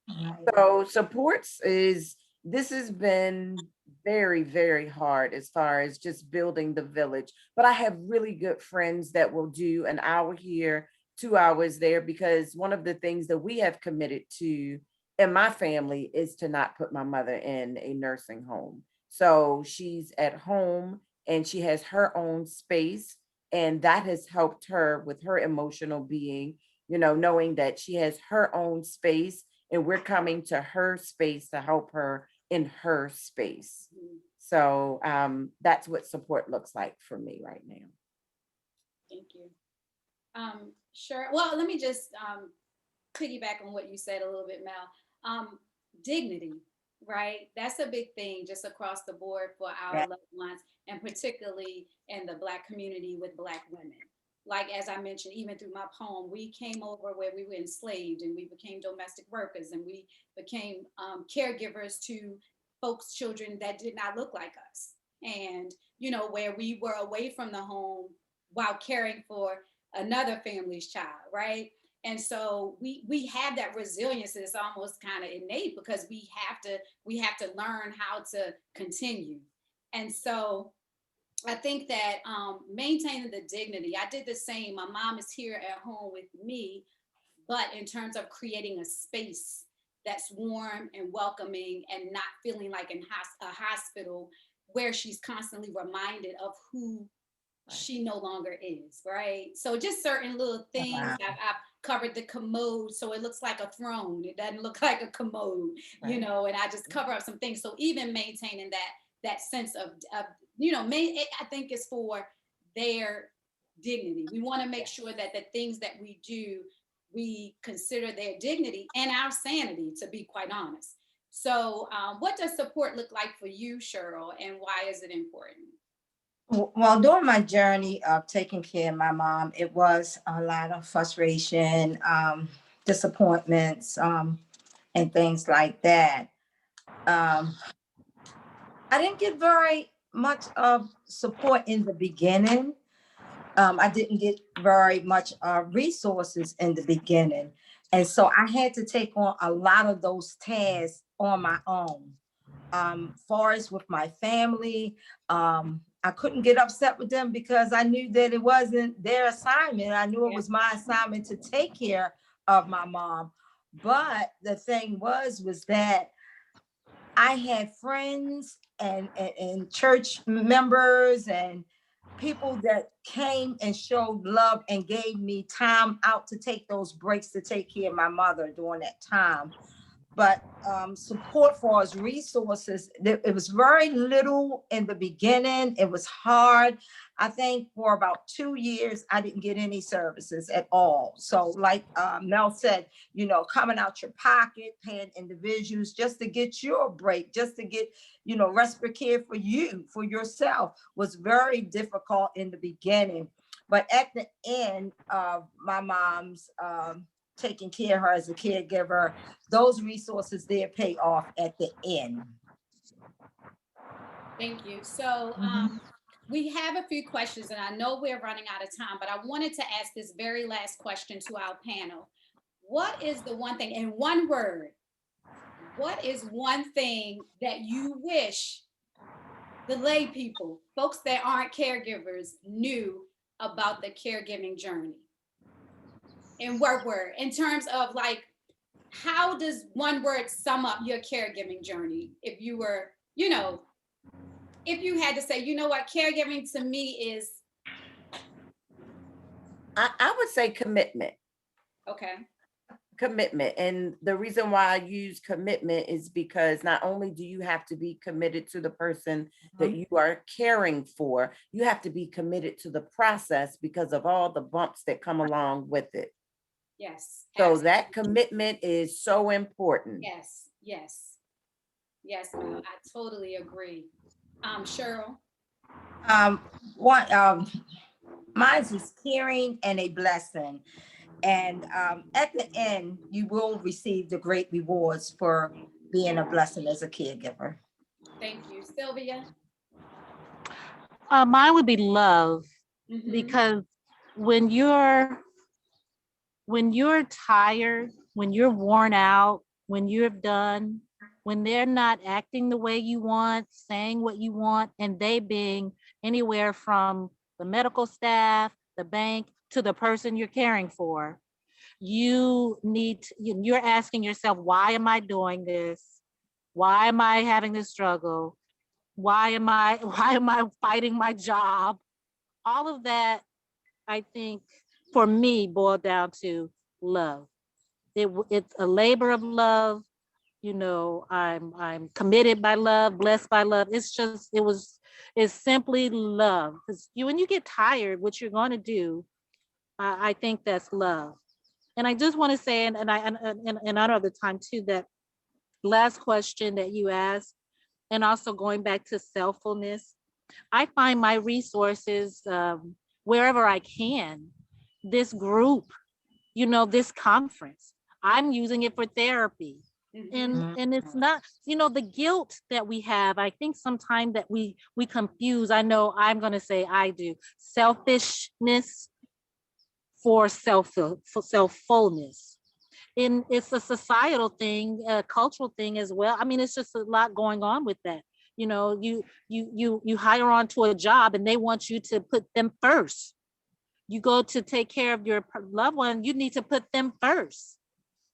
So supports this has been very, very hard as far as just building the village. But I have really good friends that will do an hour here, 2 hours there, because one of the things that we have committed to in my family is to not put my mother in a nursing home. So she's at home and she has her own space. And that has helped her with her emotional being, knowing that she has her own space and we're coming to her space to help her in her space. So that's what support looks like for me right now.
Thank you. Sure. Well, let me just piggyback on what you said a little bit, Mel. Dignity, right? That's a big thing just across the board for our loved ones, and particularly in the Black community with Black women. Like, as I mentioned, even through my poem, we came over where we were enslaved and we became domestic workers and we became caregivers to folks' children that did not look like us. And, you know, where we were away from the home while caring for another family's child, right? And so we have that resilience that's almost kind of innate, because we have to learn how to continue. And so I think that maintaining the dignity, I did the same. My mom is here at home with me, but in terms of creating a space that's warm and welcoming and not feeling like in a hospital where she's constantly reminded of who she no longer is, right? So just certain little things.
Wow.
I've covered the commode so it looks like a throne. It doesn't look like a commode,
Right.
you know, and I just cover up some things. So even maintaining that sense of you know, I think it's for their dignity. We want to make sure that the things that we do, we consider their dignity and our sanity, to be quite honest. So what does support look like for you, Cheryl, and why is it important?
Well, during my journey of taking care of my mom, it was a lot of frustration, disappointments, and things like that. I didn't get very much of support in the beginning. I didn't get very much resources in the beginning. And so I had to take on a lot of those tasks on my own. Far as with my family, I couldn't get upset with them because I knew that it wasn't their assignment. I knew it was my assignment to take care of my mom. But the thing was that I had friends and church members and people that came and showed love and gave me time out to take those breaks to take care of my mother during that time. But support for us resources, it was very little in the beginning. It was hard. I think for about 2 years, I didn't get any services at all. So like Mel said, you know, coming out your pocket, paying individuals just to get your break, just to get, you know, respite care for you, for yourself, was very difficult in the beginning. But at the end of my mom's taking care of her as a caregiver, those resources did pay off at the end.
Thank you. So we have a few questions, and I know we're running out of time, but I wanted to ask this very last question to our panel. What is the one thing, in one word, what is one thing that you wish the lay people, folks that aren't caregivers, knew about the caregiving journey? In one word, in terms of like, how does one word sum up your caregiving journey? If you were, you know, if you had to say, you know what, caregiving to me is.
I would say commitment.
Okay.
Commitment. And the reason why I use commitment is because not only do you have to be committed to the person that you are caring for, you have to be committed to the process because of all the bumps that come along with it.
Yes.
So
absolutely.
that commitment is so important.
Yes, yes. Yes, Mel, I totally agree. Cheryl.
Mine is caring and a blessing. And at the end, you will receive the great rewards for being a blessing as a caregiver.
Thank you. Sylvia.
Mine would be love, because when you're tired, when you're worn out, when you're done, when they're not acting the way you want, saying what you want, and they being anywhere from the medical staff, the bank, to the person you're caring for, you're asking yourself, why am I doing this? Why am I having this struggle? Why am I fighting my job? All of that, I think, for me, boiled down to love. It's a labor of love. You know, I'm committed by love, blessed by love. It's simply love. Because when you get tired, what you're going to do, I think that's love. And I just want to say, and in honor of the time too, that last question that you asked, and also going back to selfulness, I find my resources wherever I can. This group, you know, this conference, I'm using it for therapy. And it's not, the guilt that we have. I think sometimes that we confuse. I know I'm going to say I do selfishness for selfulness. And it's a societal thing, a cultural thing as well. I mean, it's just a lot going on with that. You hire onto a job and they want you to put them first. You go to take care of your loved one, you need to put them first.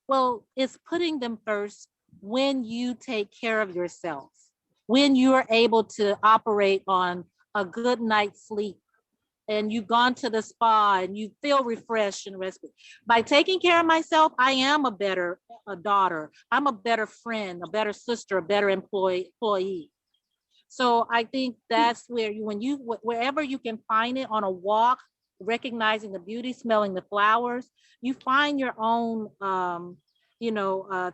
Well, it's putting them first when you take care of yourself, when you're able to operate on a good night's sleep, and you've gone to the spa and you feel refreshed and rested. By taking care of myself, I am a daughter. I'm a better friend, a better sister, a better employee. So I think that's where wherever you can find it, on a walk, recognizing the beauty, smelling the flowers, you find your own,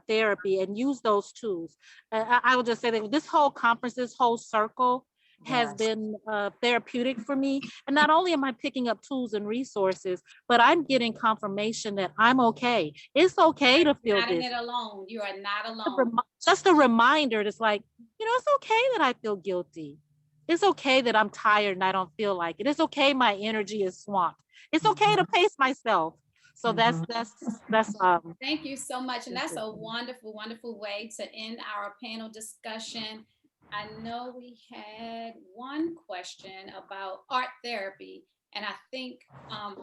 therapy, and use those tools. I will just say that this whole conference, this whole circle has
Yes.
been therapeutic for me. And not only am I picking up tools and resources, but I'm getting confirmation that I'm okay. It's okay to feel
Not in
this.
it alone. You are not alone.
Just a reminder that's like, it's okay that I feel guilty. It's okay that I'm tired and I don't feel like it. It's okay my energy is swamped. It's okay to pace myself. So that's
Thank you so much. And
that's
that's
it.
a wonderful, wonderful way to end our panel discussion. I know we had one question about art therapy, and I think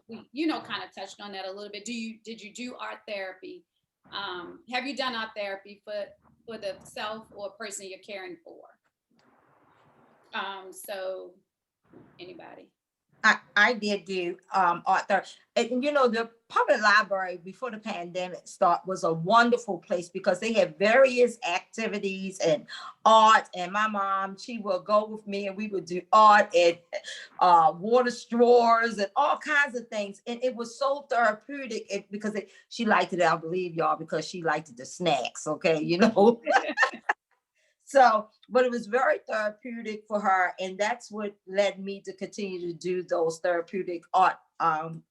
we, kind of touched on that a little bit. Did you do art therapy? Have you done art therapy for the self or person you're caring for? So anybody?
I did do art therapy. And the public library before the pandemic start was a wonderful place because they had various activities and art. And my mom, she would go with me and we would do art and water straws and all kinds of things. And it was so therapeutic because she liked it, I believe, y'all, because she liked the snacks. Okay, So, but it was very therapeutic for her. And that's what led me to continue to do those therapeutic art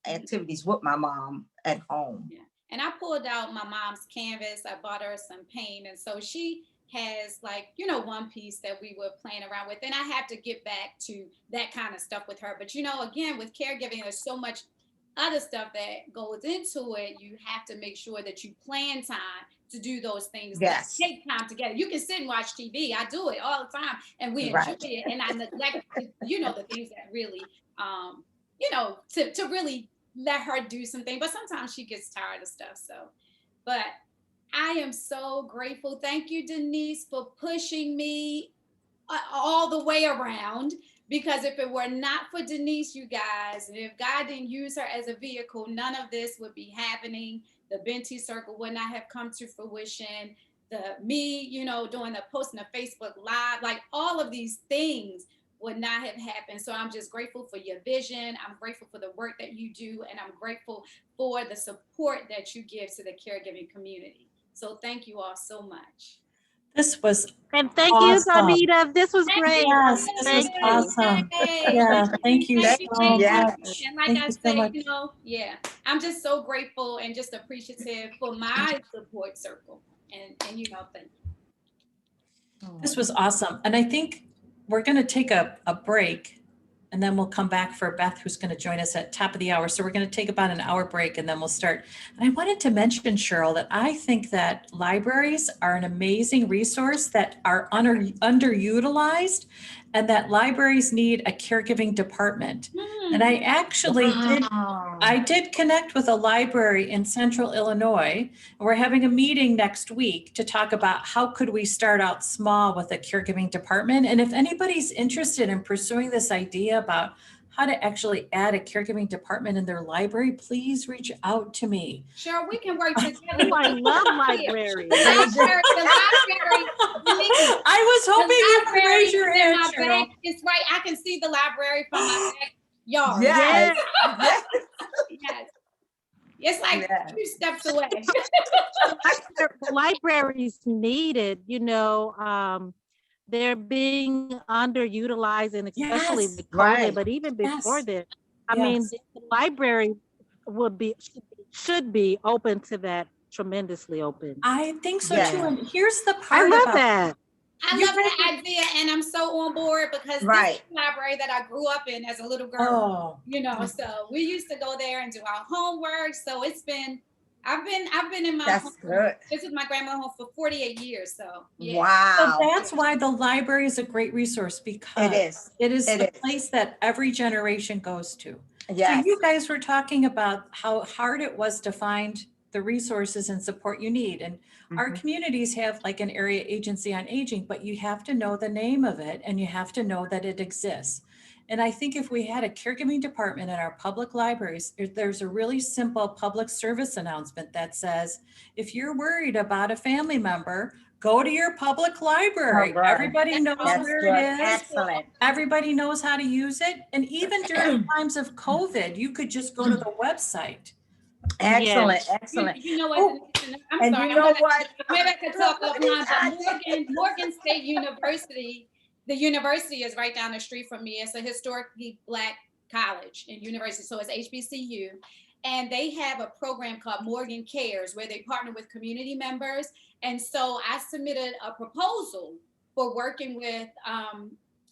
activities with my mom at home.
Yeah. And I pulled out my mom's canvas. I bought her some paint. And so she has one piece that we were playing around with. And I have to get back to that kind of stuff with her. But, again, with caregiving, there's so much other stuff that goes into it. You have to make sure that you plan time to do those things.
Yes.
That take time together. You can sit and watch TV. I do it all the time, and we enjoy it. And I neglect, the things that really, to really let her do something. But sometimes she gets tired of stuff. So, but I am so grateful. Thank you, Denise, for pushing me all the way around. Because if it were not for Denise, you guys, and if God didn't use her as a vehicle, none of this would be happening. The Binti Circle would not have come to fruition. Me, doing the posting a Facebook Live, like all of these things would not have happened. So I'm just grateful for your vision. I'm grateful for the work that you do. And I'm grateful for the support that you give to the caregiving community. So thank you all so much.
This was
And thank
awesome.
you, Dawnita. This was great.
Yes, this was awesome. Yeah, thank you so much.
And like
Thank
I
you so much.
said, I'm just so grateful and just appreciative for my support circle. And thank you.
This was awesome. And I think we're going to take a break, and then we'll come back for Beth, who's going to join us at top of the hour. So we're going to take about an hour break, and then we'll start. And I wanted to mention, Cheryl, that I think that libraries are an amazing resource that are underutilized, and that libraries need a caregiving department. And I actually did connect with a library in Central Illinois. And we're having a meeting next week to talk about how could we start out small with a caregiving department. And if anybody's interested in pursuing this idea about how to actually add a caregiving department in their library, please reach out to me.
Cheryl, we can work together.
Oh, I love libraries.
The library.
I was hoping you could raise your hand, Cheryl.
It's right. I can see the library from my backyard.
Yes.
Yes. It's like 2 steps away.
The libraries needed, they're being underutilized, and especially with COVID, but even before that, I mean, the library should be open to that tremendously open.
I think so
Yeah.
too. And here's the
I
part
love
about
that.
I
You
love that idea, and I'm so on board because this
Right.
is the library that I grew up in as a little girl.
Oh,
You know, so we used to go there and do our homework. So it's been, I've been in my
That's
home.
good.
This is my grandma's home for 48 years. So yeah.
so
Wow.
that's why the library is a great resource, because
It is.
it is
It
the
is.
place that every generation goes to.
Yes.
So you guys were talking about how hard it was to find the resources and support you need. And our
Mhm.
communities have like an area agency on aging, but you have to know the name of it and you have to know that it exists. And I think if we had a caregiving department in our public libraries, there's a really simple public service announcement that says, if you're worried about a family member, go to your public library.
All right.
Everybody knows
That's
where
good.
it is.
Excellent.
Everybody knows how to use it. And even during times of COVID, you could just go to the website.
Excellent.
Yes.
Excellent.
You know what?
Oh,
I'm
and
sorry.
you know what?
Maybe I could talk
Look at these
offline, but
ideas.
Morgan State University, the university is right down the street from me. It's a historically Black college and university, so it's HBCU. And they have a program called Morgan Cares where they partner with community members. And so I submitted a proposal for working with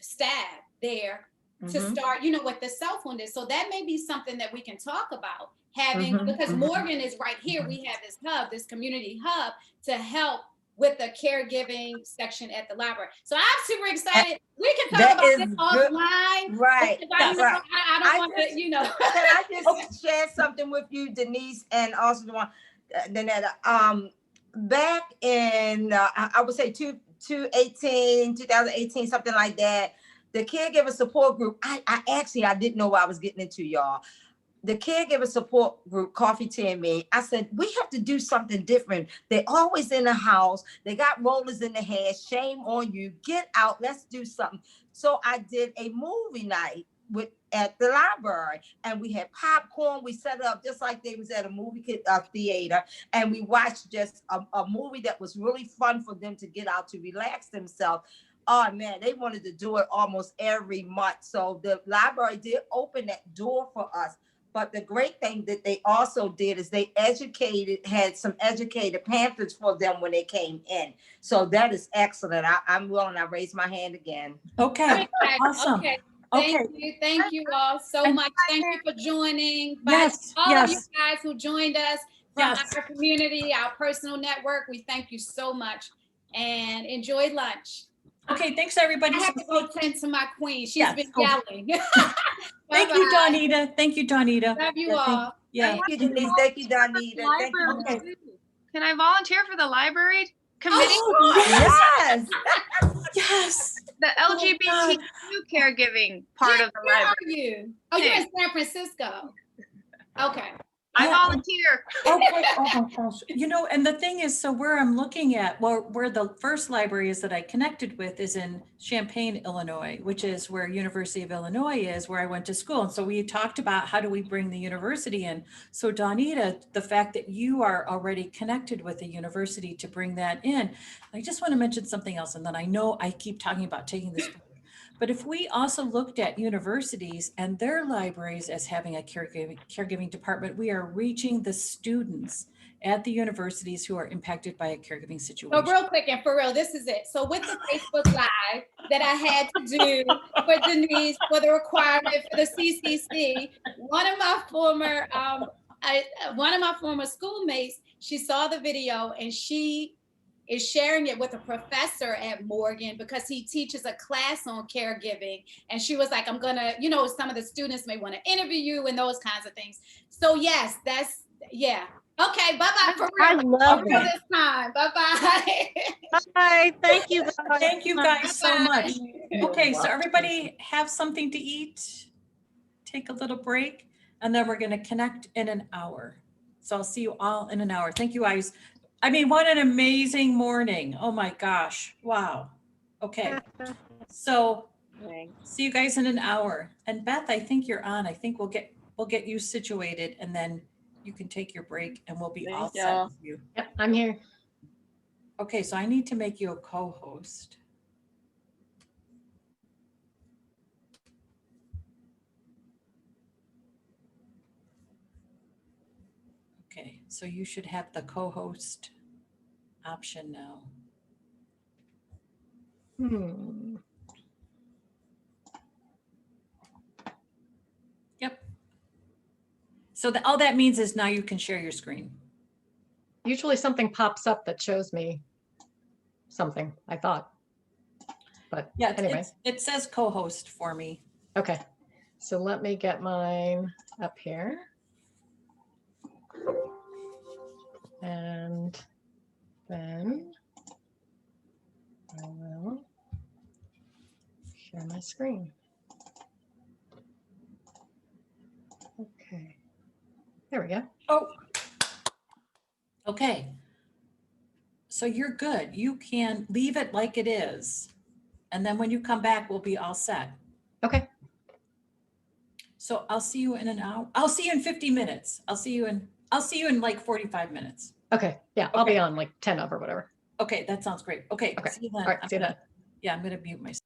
staff there to
Mhm.
start, you know, with the selfulness. So that may be something that we can talk about having,
Mhm,
because
mhm.
Morgan is right here. We have this hub, this community hub to help with the caregiving section at the library. So I'm super excited. We can talk
That
about
is
this
good.
Offline.
Right.
Because I,
Yes.
know,
Right.
I don't
I
want
just-
to, you know.
Can I just share something with you, Denise, and also the one, Dawnita? Back in, I would say 2018, something like that, the caregiver support group, I didn't know what I was getting into, y'all. The caregiver support group, Coffee, Tea, and Me, I said, we have to do something different. They're always in the house. They got rollers in the hair. Shame on you. Get out. Let's do something. So I did a movie night at the library, and we had popcorn. We set it up just like they was at a movie theater, and we watched just a movie that was really fun for them to get out to relax themselves. Oh man, they wanted to do it almost every month. So the library did open that door for us. But the great thing that they also did is they had some educated pamphlets for them when they came in. So that is excellent. I'm willing. I raise my hand again.
Okay, awesome.
Okay.
Okay.
Thank you all so
And-
much. Thank you for joining.
Yes,
All of you
yes.
guys who joined us from
Yes.
our community, our personal network, we thank you so much and enjoy lunch.
Okay, thanks, everybody.
I have to go tend to my queen. She's
Yes,
been
go.
yelling.
Thank you,
Bye-bye.
Dawnita. Thank you, Dawnita.
Love you
Yeah, thank-
all.
Yeah.
Thank you, Denise. Thank you, Dawnita. Thank you.
Library
Okay.
too. Can I volunteer for the library committee?
Oh, yes,
Yes.
yes.
The
Oh,
LGBTQ caregiving part of the
Where
library.
are you? Oh, you're in San Francisco. Okay.
I
Yeah.
volunteer.
Okay, oh my gosh. You know, and the thing is, so where I'm looking at, well, where the first library is that I connected with is in Champaign, Illinois, which is where University of Illinois is, where I went to school. And so we talked about how do we bring the university in? So Dawnita, the fact that you are already connected with the university to bring that in, I just want to mention something else. And then I know I keep talking about taking this, but if we also looked at universities and their libraries as having a caregiving department, we are reaching the students at the universities who are impacted by a caregiving
So
situation.
real quick and for real, this is it. So with the Facebook Live that I had to do for Denise, for the requirement for the CCC, one of my former schoolmates, she saw the video and she is sharing it with a professor at Morgan because he teaches a class on caregiving. And she was like, I'm gonna, you know, some of the students may want to interview you and those kinds of things. So yes, yeah. Okay, bye-bye for
I
real.
love
For real
that.
this time. Bye-bye.
Bye. Thank you. guys.
Thank you guys so much.
You're
Okay, so
welcome.
everybody have something to eat, take a little break, and then we're gonna connect in an hour. So I'll see you all in an hour. Thank you guys. I mean, what an amazing morning. Oh my gosh, wow. Okay, so see you guys in an hour. And Beth, I think you're on. I think we'll get you situated and then you can take your break and we'll be all set with you.
Yep, I'm here.
Okay, so I need to make you a co-host. Okay, so you should have the co-host option now. Yep. So all that means is now you can share your screen.
Usually something pops up that shows me something, I thought. But
Yeah,
anyway,
it says co-host for me.
okay. So let me get mine up here. And then I will share my screen. Okay, there we go.
Oh, okay. So you're good. You can leave it like it is. And then when you come back, we'll be all set.
Okay,
So I'll see you in an hour. I'll see you in 50 minutes. I'll see you in like 45 minutes.
okay, yeah, I'll be
Okay.
on like 10 of or whatever.
Okay, that sounds great. Okay,
Okay,
see you then.
all right, see you then.
Yeah, I'm gonna mute myself.